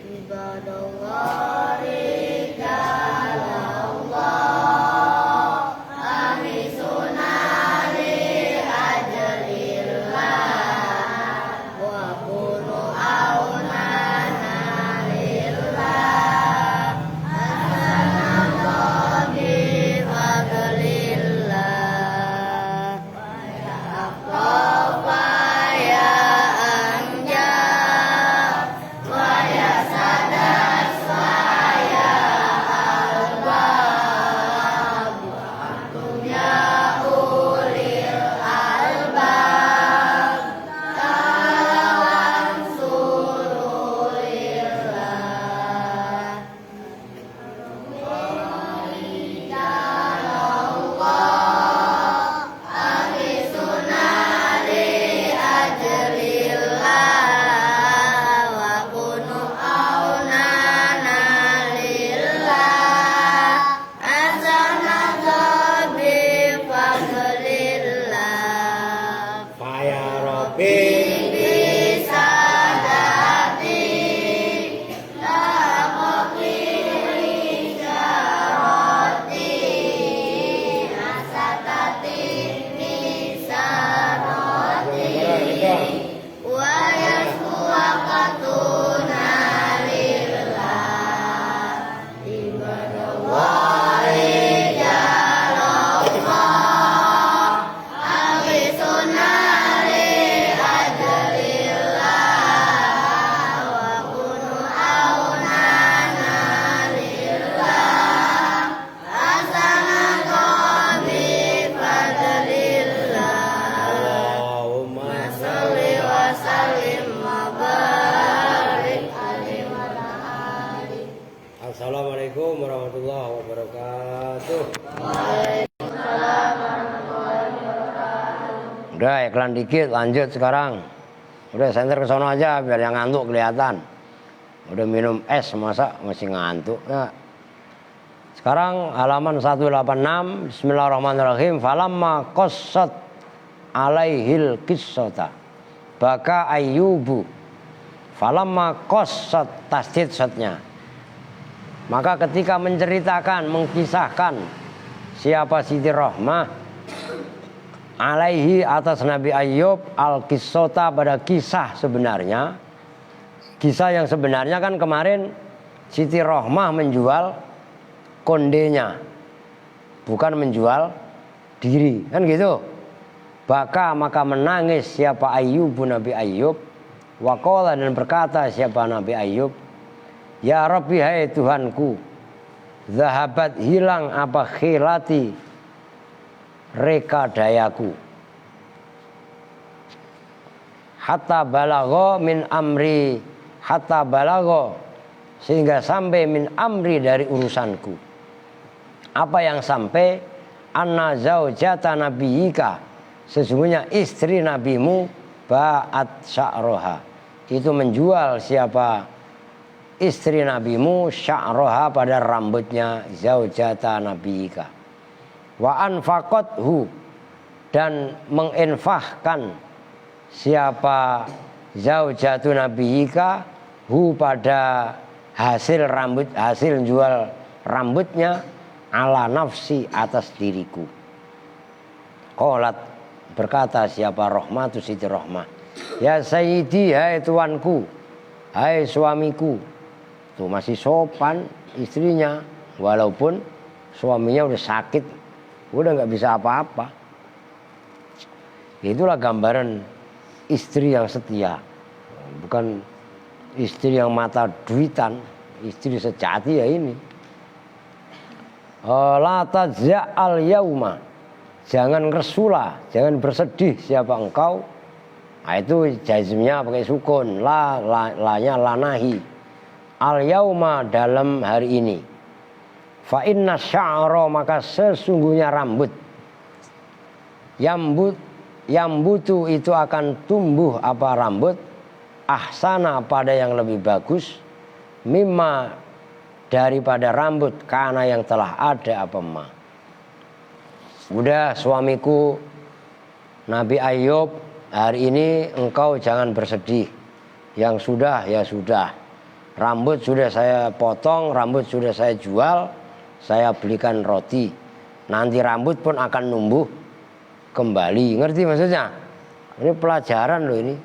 Ibadallah rijalallah amisuna li ajlillah wa kunu aunana lillah hasanallah bi fadlillah wa ya Assalamualaikum warahmatullahi wabarakatuh. Udah iklan dikit, lanjut sekarang. Udah senter ke sono aja biar yang ngantuk kelihatan. Udah minum es masa masih ngantuk. Nah, sekarang halaman 186. Bismillahirrahmanirrahim. Falamma qassat alaihil qissata baka ayyubu. Falamma qassat tasdid shotnya. Maka ketika menceritakan, mengkisahkan siapa Siti Rohmah alaihi atas Nabi Ayub al-qissota pada kisah sebenarnya. Kisah yang sebenarnya kan kemarin Siti Rohmah menjual kondenya, bukan menjual diri, kan gitu. Baka maka menangis siapa Ayub Nabi Ayub. Waqala dan berkata siapa Nabi Ayub, ya Rabbi hai Tuhanku, zahabat hilang apa khilati reka dayaku, hatta balagho min amri, hatta balagho sehingga sampai min amri dari urusanku. Apa yang sampai? Anna zaujata nabiyika, sesungguhnya istri nabimu ba'at sya'roha, itu menjual siapa istri nabimu sya'roha pada rambutnya zaujata nabiyika. Wa anfaqathu dan menginfahkan siapa zaujatu nabiyika hu pada hasil rambut, hasil jual rambutnya ala nafsi atas diriku. Qalat berkata siapa Rohmah tu Siti Rohmah, ya sayyidi hai tuanku, hai suamiku. Tuh masih sopan istrinya walaupun suaminya udah sakit, udah nggak bisa apa-apa. Itulah gambaran istri yang setia, bukan istri yang mata duitan, istri sejati ya ini. La tajza'al yauma, jangan resula, jangan bersedih siapa engkau. Nah, itu jazmnya pakai sukun, la-nya lanahi. Al yauma dalam hari ini. Fa inna sya'ra maka sesungguhnya rambut. Yambutu itu akan tumbuh apa rambut ahsana pada yang lebih bagus mimma daripada rambut karena yang telah ada apa ma. Udah suamiku Nabi Ayub, hari ini engkau jangan bersedih, Yang sudah ya sudah. Rambut sudah saya potong, rambut sudah saya jual, saya belikan roti. Nanti rambut pun akan numbuh kembali. Ngerti maksudnya? Ini pelajaran loh ini.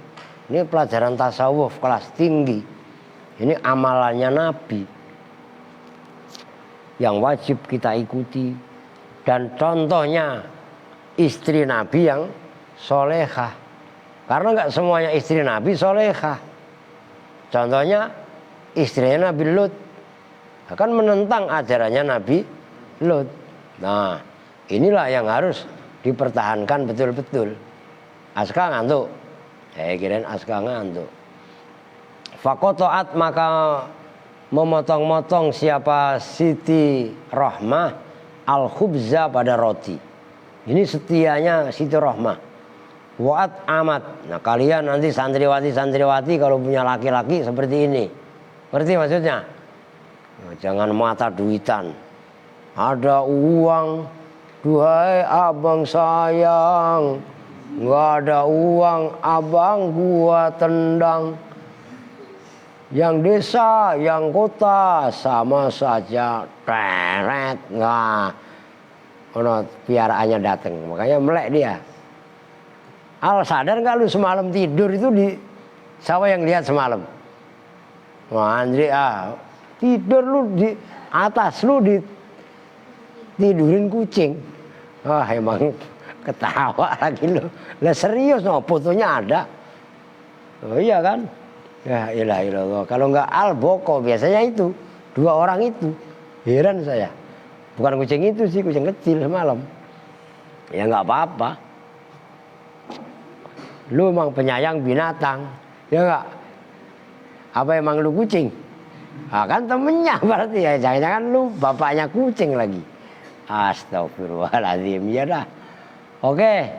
Ini pelajaran tasawuf kelas tinggi. Ini amalannya Nabi yang wajib kita ikuti. Dan contohnya istri Nabi yang solehah. Karena nggak semuanya istri Nabi solehah. Contohnya istrinya Nabi Lut. Akan menentang ajarannya Nabi Lut. Nah, inilah yang harus dipertahankan betul-betul. Aska ngantuk. Saya kirain Aska ngantuk. Fakotoat maka memotong-motong siapa Siti Rohmah al-khubza pada roti. Ini setianya Siti Rohmah. Wa'at amat. Nah kalian nanti santriwati kalau punya laki-laki seperti ini. Ngerti maksudnya? Nah, jangan mata duitan. Ada uang, duhai abang sayang. Nggak ada uang, abang gua tendang. Yang desa, yang kota sama saja teret. Nah, piaraannya datang, makanya melek dia. Al sadar nggak lu semalam tidur itu di siapa yang lihat semalam? Wah Andri tidur lu di atas lu tidurin kucing. Wah emang ketawa lagi lu. Lah serius no fotonya ada. Oh iya kan? Ya ilah ilallah. Kalau nggak Al Boko biasanya itu 2 orang itu. Heran saya. Bukan kucing itu sih, kucing kecil semalam. Ya nggak apa-apa. Lu emang penyayang binatang, ya nggak? Apa emang lu kucing? Nah, kan temennya berarti ya. Jangan-jangan lu bapaknya kucing lagi. Astagfirullahaladzim. Ya dah. Oke.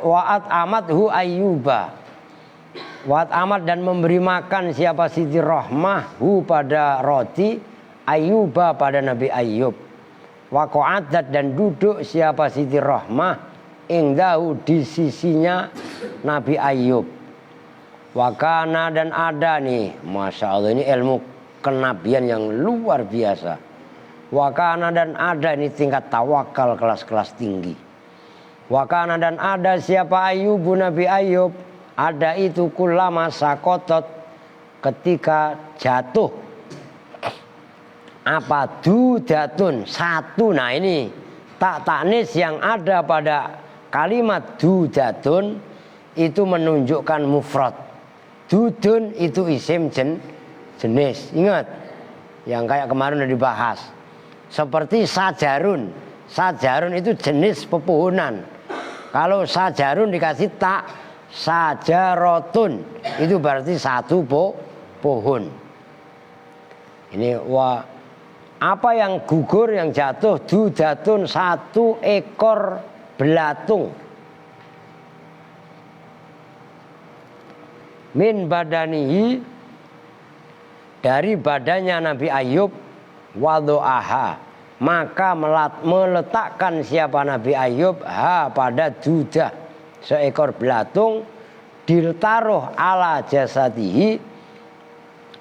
Wa'at amat hu ayyuba. Wa'at amat dan memberi makan siapa Siti Rohmah hu pada roti, Ayyuba pada Nabi Ayyub. Waqa'adat dan duduk siapa Siti Rohmah ingdahu di sisinya Nabi Ayyub. Wakana dan ada nih, Masya Allah ini ilmu kenabian yang luar biasa. Wakana dan ada ini tingkat tawakal kelas-kelas tinggi. Wakana dan ada siapa Ayyubu Nabi Ayyub. Ada itu kulama sakotot ketika jatuh. Apa dudatun satu. Nah ini tak taknis yang ada pada kalimat dudatun itu menunjukkan mufrad. Dudun itu isim jenis. Ingat yang kayak kemarin udah dibahas. Seperti sajarun. Sajarun itu jenis pepohonan. Kalau sajarun dikasih tak, sajarotun itu berarti satu pohon. Ini apa yang gugur yang jatuh dudatun satu ekor belatung. Min badanihi dari badannya Nabi Ayyub wadu'aha maka meletakkan siapa Nabi Ayyub pada dudah seekor belatung ditaruh ala jasadihi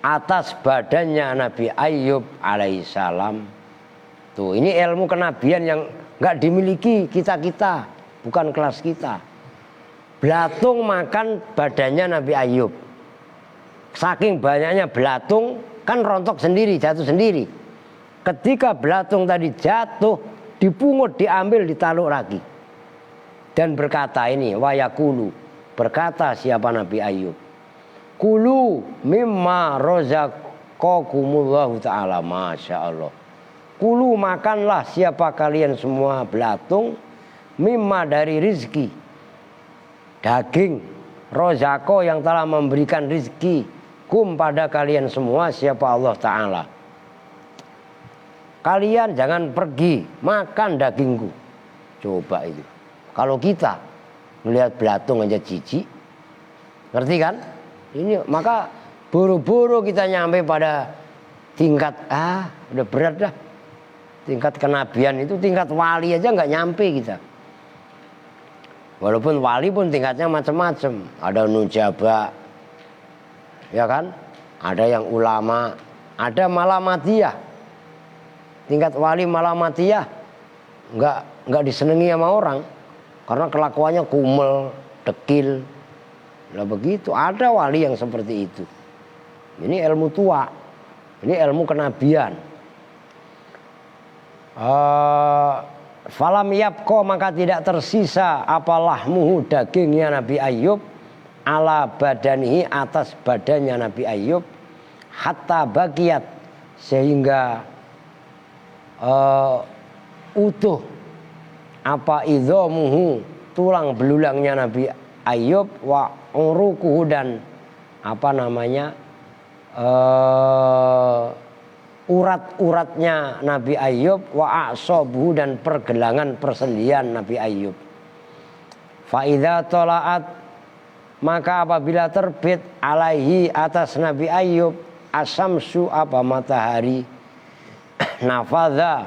atas badannya Nabi Ayyub alaihissalam. Tuh ini ilmu kenabian yang nggak dimiliki kita bukan kelas kita. Belatung makan badannya Nabi Ayyub. Saking banyaknya belatung kan rontok sendiri, jatuh sendiri. Ketika belatung tadi jatuh, dipungut, diambil, ditaruh lagi. Dan berkata ini, wayakulu. Berkata siapa Nabi Ayyub. Kulu mimma rozaqakumullahu ta'ala. Masya Allah. Kulu makanlah siapa kalian semua belatung. Mimma dari rizki. Daging rozako yang telah memberikan rizki kum pada kalian semua siapa Allah Ta'ala. Kalian jangan pergi makan dagingku. Coba itu. Kalau kita melihat belatung aja jijik, ngerti kan? Ini maka buru-buru kita nyampe pada tingkat udah berat dah. Tingkat kenabian itu tingkat wali aja nggak nyampe kita. Walaupun wali pun tingkatnya macam-macam. Ada nujaba, ya kan? Ada yang ulama, ada malamatiyah. Tingkat wali malamatiyah nggak disenangi sama orang karena kelakuannya kumel, dekil. Lah begitu. Ada wali yang seperti itu. Ini ilmu tua, ini ilmu kenabian. Falam yapko, maka tidak tersisa apalah muhu, dagingnya Nabi Ayub, ala badanihi, atas badannya Nabi Ayub, hatta bagiat, sehingga utuh apa idhomuhu, tulang belulangnya Nabi Ayub, wa urukuhu, dan apa namanya urat-uratnya Nabi Ayub, wa a'sabuhu, dan pergelangan persendian Nabi Ayub. Fa idza tola'at, maka apabila terbit alaihi, atas Nabi Ayub, asamsu, apa matahari, nafadha,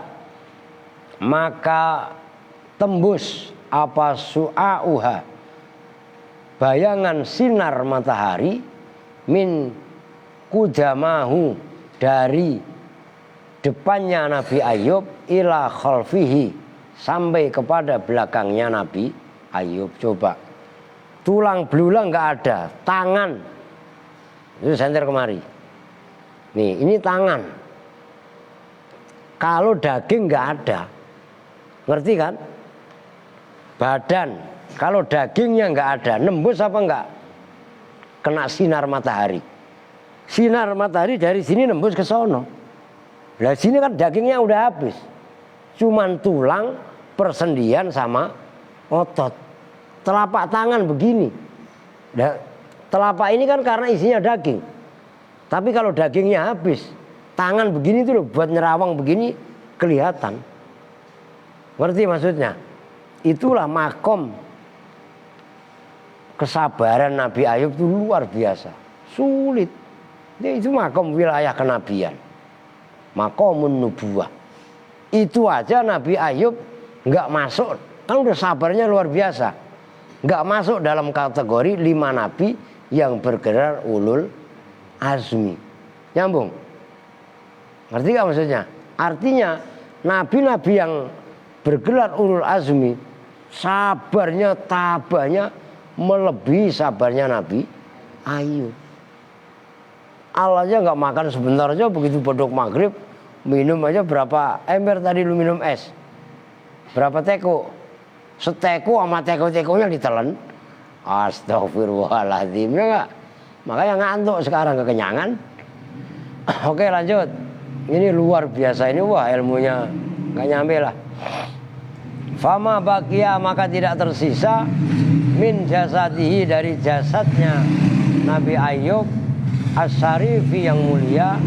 maka tembus apa su'auha, bayangan sinar matahari, min kudamahu, dari depannya Nabi Ayub, ila khalfihi, sampai kepada belakangnya Nabi Ayub. Coba, tulang belulang nggak ada, tangan itu senter kemari. Nih, ini tangan. Kalau daging nggak ada, ngerti kan? Badan, kalau dagingnya nggak ada, nembus apa nggak? Kena sinar matahari. Sinar matahari dari sini nembus ke sono. Nah sini kan dagingnya udah habis, cuman tulang, persendian sama otot. Telapak tangan begini, nah, telapak ini kan karena isinya daging. Tapi kalau dagingnya habis, tangan begini tuh loh, buat nyerawang begini kelihatan. Ngerti maksudnya? Itulah makom kesabaran Nabi Ayub itu luar biasa, sulit. Itu makom wilayah kenabian, makomun nubuwah. Itu aja Nabi Ayub nggak masuk, kan udah sabarnya luar biasa. Nggak masuk dalam kategori 5 nabi yang bergerak ulul azmi. Nyambung? Ngerti gak maksudnya? Artinya nabi-nabi yang bergelar ulul azmi, sabarnya, tabahnya melebihi sabarnya Nabi Ayub. Allah aja nggak makan sebentar aja, begitu bodok maghrib minum aja berapa ember tadi lu minum es, berapa teko, seteko sama teko-tekonya ditelan. Astagfirullahaladzim, ya nggak? Makanya ngantuk sekarang, kekenyangan. Oke lanjut, ini luar biasa ini, wah ilmunya nggak nyampe lah. Fama bakia, maka tidak tersisa, min jasadihi, dari jasadnya Nabi Ayub, as-syarifi, yang mulia.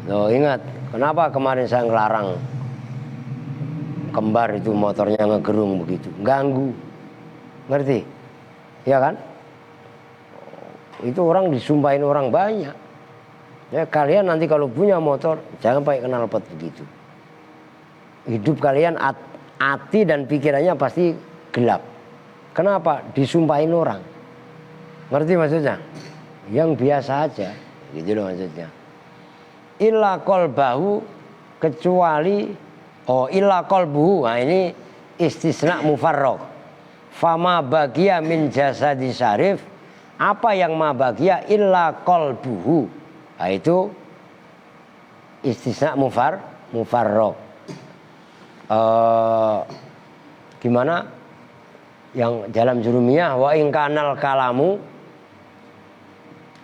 Loh ingat, kenapa kemarin saya ngelarang kembar itu motornya ngegerung begitu, ganggu, ngerti? Ya kan? Itu orang disumpahin orang banyak. Ya kalian nanti kalau punya motor jangan pakai knalpot begitu. Hidup kalian hati dan pikirannya pasti gelap. Kenapa? Disumpahin orang. Ngerti maksudnya? Yang biasa aja, gitu loh maksudnya. Illa qalbahu, kecuali illa qalbuhu. Nah ini istisna mufarraq. Fama bagia min jasadi syarif, apa yang ma bagia illa qalbuhu. Nah itu istisna mufarraq. Gimana? Yang dalam jurumiyah, wa in kanal kalamu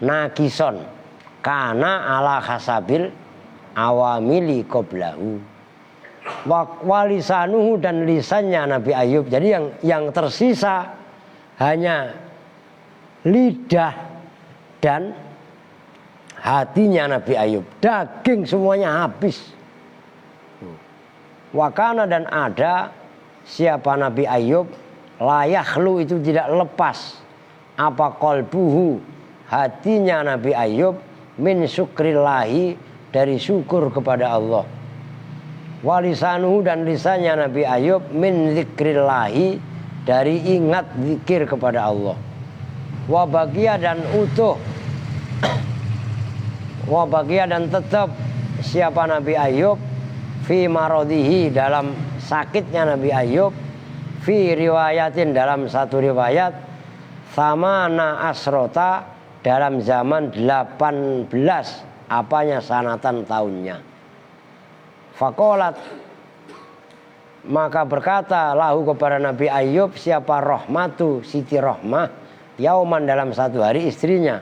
nakison kana ala hasabil awamili qoblahu, walisanuhu, dan lisannya Nabi Ayub. Jadi yang tersisa hanya lidah dan hatinya Nabi Ayub. Daging semuanya habis. Wakana, dan ada siapa Nabi Ayub, layakhlu, itu tidak lepas, apa qalbuhu, hatinya Nabi Ayub, min syukrillahi, dari syukur kepada Allah. walisanuhu dan lisannya Nabi Ayub min zikrillahi dari ingat zikir kepada Allah. Wa baqiya dan utuh wa baqiya dan tetap siapa Nabi Ayub fi maradihi dalam sakitnya Nabi Ayub, fi riwayatin dalam satu riwayat samana asrota dalam zaman 18 apanya sanatan tahunnya. Fakolat maka berkata lahu kepada Nabi Ayub siapa Rahmatu Siti Rahmah yauman dalam satu hari istrinya.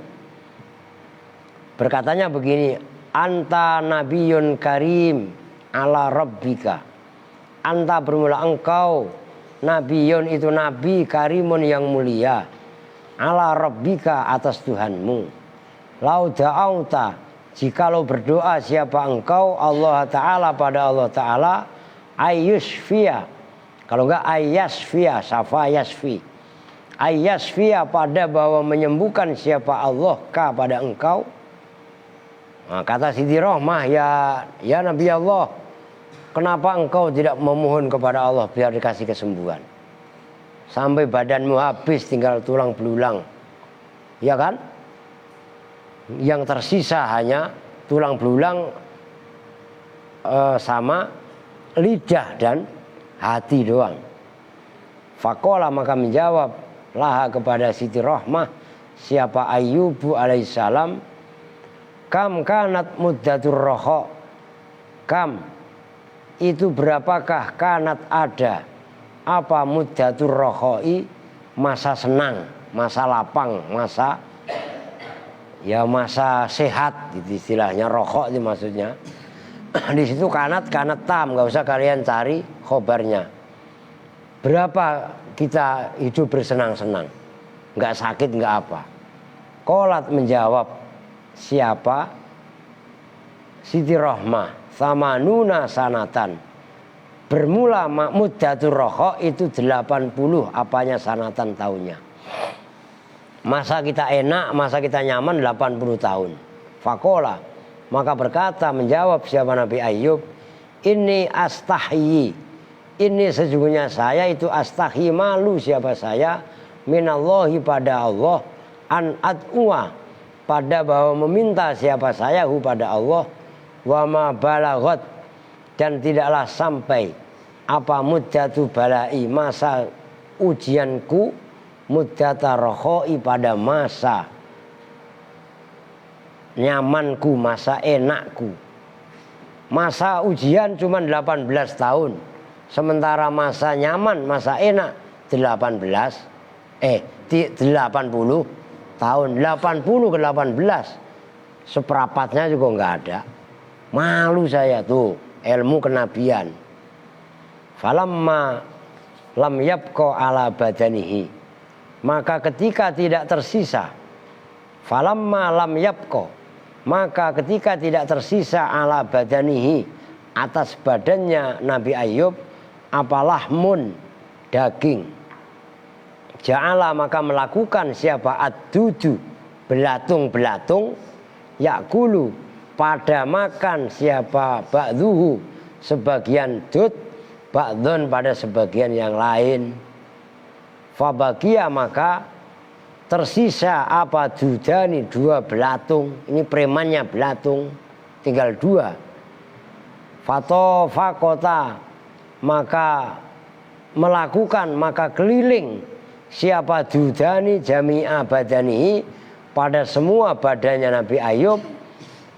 Berkatanya begini, anta nabiyun karim ala rabbika. Anta bermula engkau, nabiyun itu nabi karimun yang mulia, ala rabbika atas Tuhanmu. Lau da'auta jikalau berdoa siapa engkau Allah Ta'ala pada Allah Ta'ala ayyusfiya, kalau enggak ayyasfiya, syafa yasfi, ayyasfiya pada bahwa menyembuhkan siapa Allah ka pada engkau. Nah, kata Siti Rahmah, ya Nabi Allah, kenapa engkau tidak memohon kepada Allah biar dikasih kesembuhan? Sampai badanmu habis tinggal tulang belulang, ya kan? Yang tersisa hanya tulang belulang sama lidah dan hati doang. Fakola maka menjawab laha kepada Siti Rahmah siapa Ayyubu alaihissalam, kam kanat muddatur roho, kam itu berapakah kanat ada apa muddatur rohoi masa senang, masa lapang, masa sehat gitu istilahnya. Roho itu maksudnya di situ kanat tam, nggak usah kalian cari khobarnya. Berapa kita hidup bersenang-senang, nggak sakit nggak apa. Kolat menjawab siapa Siti Rahmah samanuna sanatan, bermula muddatur roho itu 80 apanya sanatan tahunnya. Masa kita enak, masa kita nyaman 80 tahun. Fakola maka berkata menjawab siapa Nabi Ayub, ini astahyi, ini sesungguhnya saya itu astahyi malu siapa saya minallahi pada Allah an ad'uwa pada bahwa meminta siapa saya pada Allah wa ma balagot dan tidaklah sampai apa muddatu balai masa ujianku muddata rohoi pada masa nyamanku, masa enakku. Masa ujian cuma 18 tahun, sementara masa nyaman, masa enak 80 tahun. 80 ke 18 seperapatnya juga nggak ada. Malu saya tuh ilmu kenabian. Falamma lam yabqa ala badanihi, maka ketika tidak tersisa, falamma lam yabqa, maka ketika tidak tersisa ala badanihi atas badannya Nabi Ayub apalahmun daging, ja'ala maka melakukan siapa ad-dudu belatung-belatung, yakulu pada makan siapa ba'duhu sebagian dud, ba'dun pada sebagian yang lain. Fabagia maka tersisa apa dudani 2 belatung, ini premannya belatung tinggal 2. Fatofakota maka melakukan maka keliling siapa dudani jami'a badanihi pada semua badannya Nabi Ayub,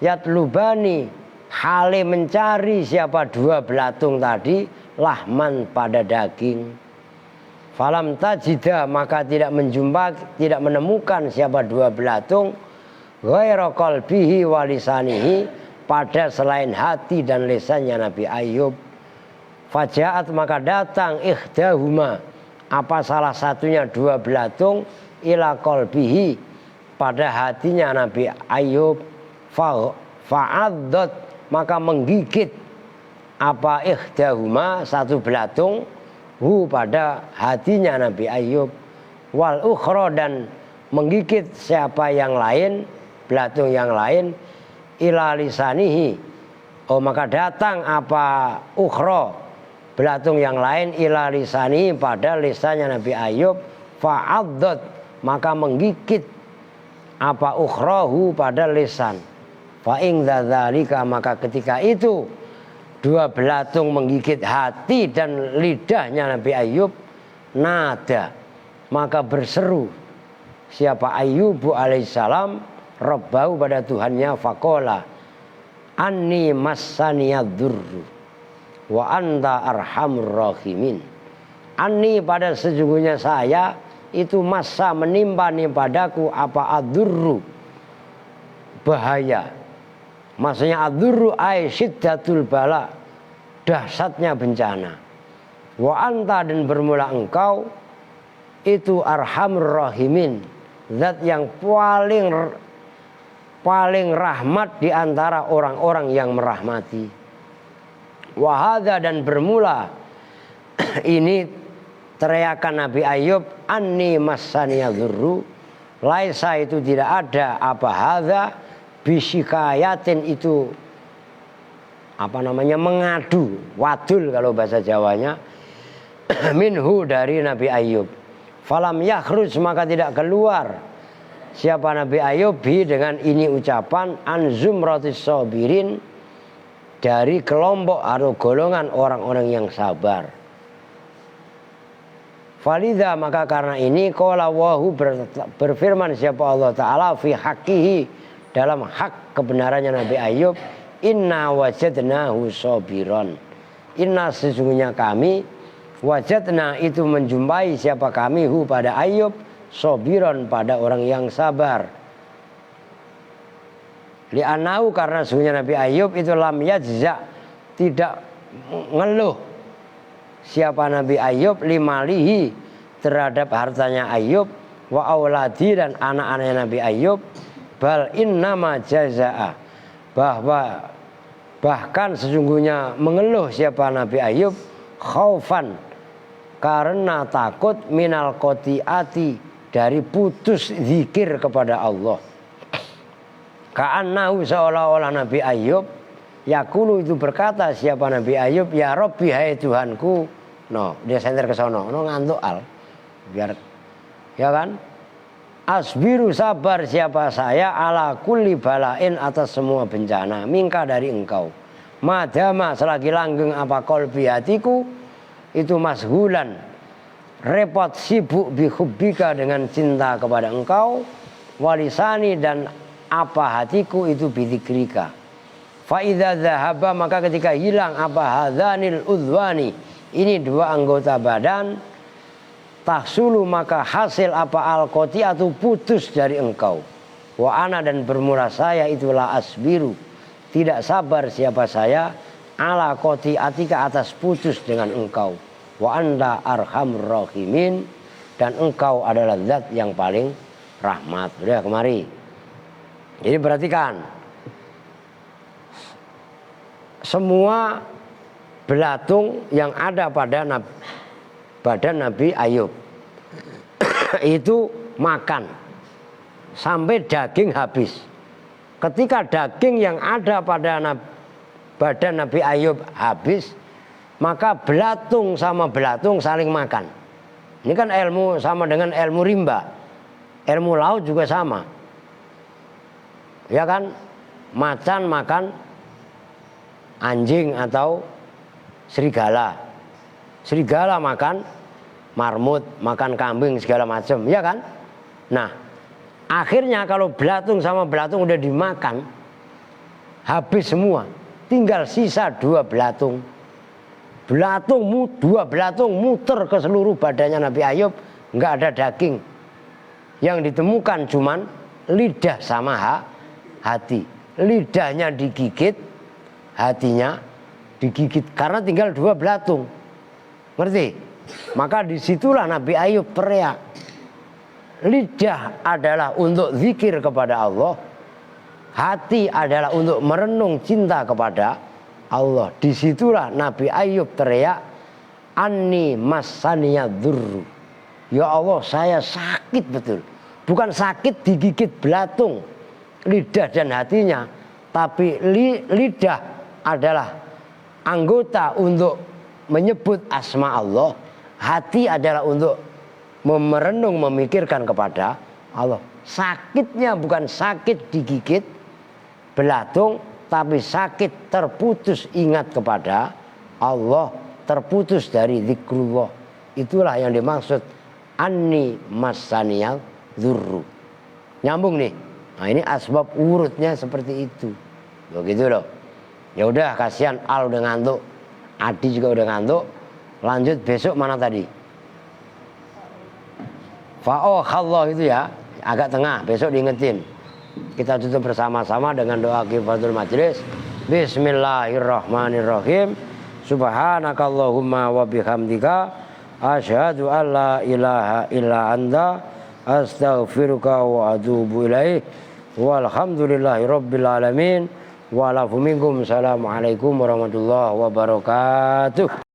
yatlubani hale mencari siapa 2 belatung tadi lahman pada daging. Falam tajida maka tidak menjumpai, tidak menemukan siapa 2 belatung ghaira qalbihi wa lisanihi pada selain hati dan lisannya Nabi Ayub. Fajaat maka datang ikhdahuma apa salah satunya 2 belatung ila qalbihi pada hatinya Nabi Ayub. Fa'addat maka menggigit apa ikhdahuma 1 belatung pada hatinya Nabi Ayub. Wal ukhra dan menggigit siapa yang lain, belatung yang lain ila lisanihi Oh maka datang apa ukhra, belatung yang lain, ila lisani, pada lisannya Nabi Ayub, fa'addat, maka menggigit apa ukhrahu pada lisan. Fa'ing dzalika, maka ketika itu dua belatung menggigit hati dan lidahnya Nabi Ayub, nada, maka berseru siapa Ayyubu alaihissalam Rabbahu, pada Tuhannya, faqala anni massaniyadzurru wa anta arhamur rahimin. Anni, pada sesungguhnya saya itu masa menimpa padaku apa adzurru, bahaya. Maksudnya adzurru ay syiddatul bala, dahsyatnya bencana. Wa anta, dan bermula engkau itu arhamur rahimin, zat yang paling rahmat di antara orang-orang yang merahmati. Wahada, dan bermula ini teriakan Nabi Ayub, anni massaniyadzurru, laisa, itu tidak ada apa hadza, bisyikayatin, itu apa namanya, mengadu, wadul kalau bahasa Jawanya, minhu, dari Nabi Ayub. Falam yakhruj, maka tidak keluar siapa Nabi Ayub bi, dengan ini ucapan, an zumratis sabirin, dari kelompok atau golongan orang-orang yang sabar. Falidha, maka karena ini, qala wahu, berfirman siapa Allah Ta'ala, fi haqqihi, dalam hak kebenarannya Nabi Ayub, inna wajadnahu sabiran, inna, sesungguhnya kami, wajadna, itu menjumpai siapa kami, hu, pada Ayub, sabiran, pada orang yang sabar. Li'anahu, karena sesungguhnya Nabi Ayub itu lam yajza, tidak ngeluh siapa Nabi Ayub, limalihi, terhadap hartanya Ayub, wa auladi, dan anak-anaknya Nabi Ayub, bal innama jazaa, bahkan sesungguhnya mengeluh siapa Nabi Ayub, khaufan, karena takut, minal qati'ati, dari putus zikir kepada Allah. Ka'annahu, seolah-olah Nabi Ayub yaqulu, itu berkata siapa Nabi Ayub, ya Rabbi, hai Tuhanku. No, dia senter ke sono, no ngantuk al. Biar ya kan? Asbiru, sabar siapa saya, ala kulli balain, atas semua bencana, mingka, dari engkau. Madama, selagi langgeng apa qalbi, hatiku itu mashulan, repot, sibuk, bihubbika, dengan cinta kepada engkau, walisani, dan apa hatiku itu bidzikrika. Fa idza dzahaba, maka ketika hilang apa hadzanil udwani, ini dua anggota badan, tahsulu, maka hasil apa alqati'atu, putus dari engkau. Wa ana, dan bermula saya itulah asbiru, tidak sabar siapa saya, ala qati'atika, atas putus dengan engkau. Wa anta arhamur rahimin, dan engkau adalah zat yang paling rahmat. Sudah kemari. Jadi perhatikan, semua belatung yang ada pada badan Nabi Ayub itu makan sampai daging habis. Ketika daging yang ada pada badan Nabi Ayub habis, maka belatung sama belatung saling makan. Ini kan ilmu sama dengan ilmu rimba, ilmu laut juga sama. Ya kan, macan makan anjing atau serigala, serigala makan marmut, makan kambing, segala macam, ya kan. Nah, akhirnya kalau belatung sama belatung udah dimakan habis semua, tinggal sisa dua belatung. Dua belatung muter ke seluruh badannya Nabi Ayub, nggak ada daging. Yang ditemukan cuman lidah sama hati. Lidahnya digigit, hatinya digigit, karena tinggal dua belatung. Ngerti? Maka disitulah Nabi Ayub teriak. Lidah adalah untuk zikir kepada Allah, hati adalah untuk merenung cinta kepada Allah. Disitulah Nabi Ayub teriak, anni massaniyadzurru, ya Allah saya sakit betul. Bukan sakit digigit belatung lidah dan hatinya, tapi lidah adalah anggota untuk menyebut asma Allah, hati adalah untuk merenung memikirkan kepada Allah. Sakitnya bukan sakit digigit belatung, tapi sakit terputus ingat kepada Allah, terputus dari zikrullah. Itulah yang dimaksud anni masaniyal dzurru. Nyambung nih. Nah, ini asbab urutnya seperti itu. Begitu loh. Ya udah, kasihan Al udah ngantuk, Adi juga udah ngantuk. Lanjut besok mana tadi? Fa'okhallah itu ya, agak tengah, besok diingetin. Kita tutup bersama-sama dengan doa kifaratul majlis. Bismillahirrahmanirrahim. Subhanakallahumma wa bihamdika asyhadu an la ilaha illa anta astaghfiruka wa atubu ilaih. Walhamdulillahi rabbil alamin. Wa lafu minkum. Assalamualaikum warahmatullahi wabarakatuh.